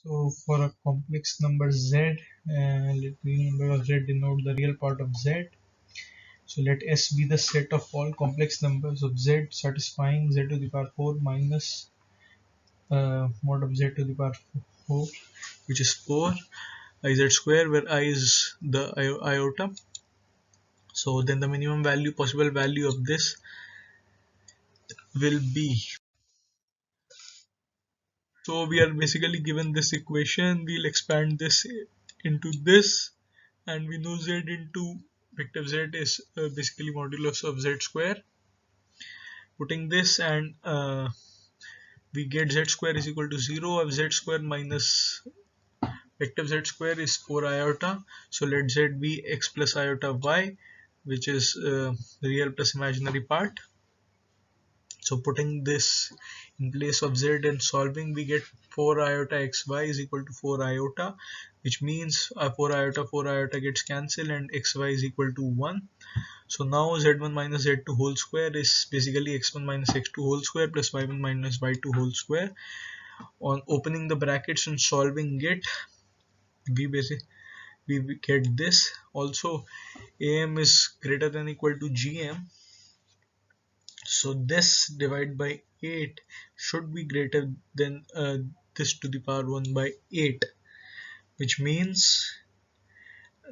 So for a complex number z, let me remember z denote the real part of z. So let S be the set of all complex numbers of z satisfying z to the power 4 minus mod of z to the power 4, which is 4 iz square, where I is the iota. So then the minimum value, possible value of this will be, so we are basically given this equation, we'll expand this into this, and we know z into vector z is basically modulus of z square. Putting this, and we get z square is equal to 0 of z square minus vector z square is 4 iota. So let z be x plus iota y, which is real plus imaginary part. So putting this in place of z and solving, we get 4 iota xy is equal to 4 iota, which means 4 iota gets cancelled and xy is equal to 1. So now z1 minus z2 whole square is basically x1 minus x2 whole square plus y1 minus y2 whole square. On opening the brackets and solving it, we get this. Also, am is greater than or equal to gm. So this divided by 8 should be greater than this to the power 1 by 8, which means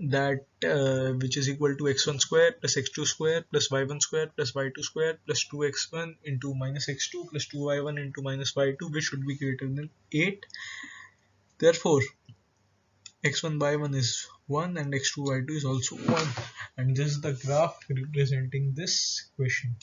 that which is equal to x1 square plus x2 square plus y1 square plus y2 square plus 2x1 into minus x2 plus 2y1 into minus y2, which should be greater than 8. Therefore x1 y1 is 1 and x2 y2 is also 1, and this is the graph representing this equation.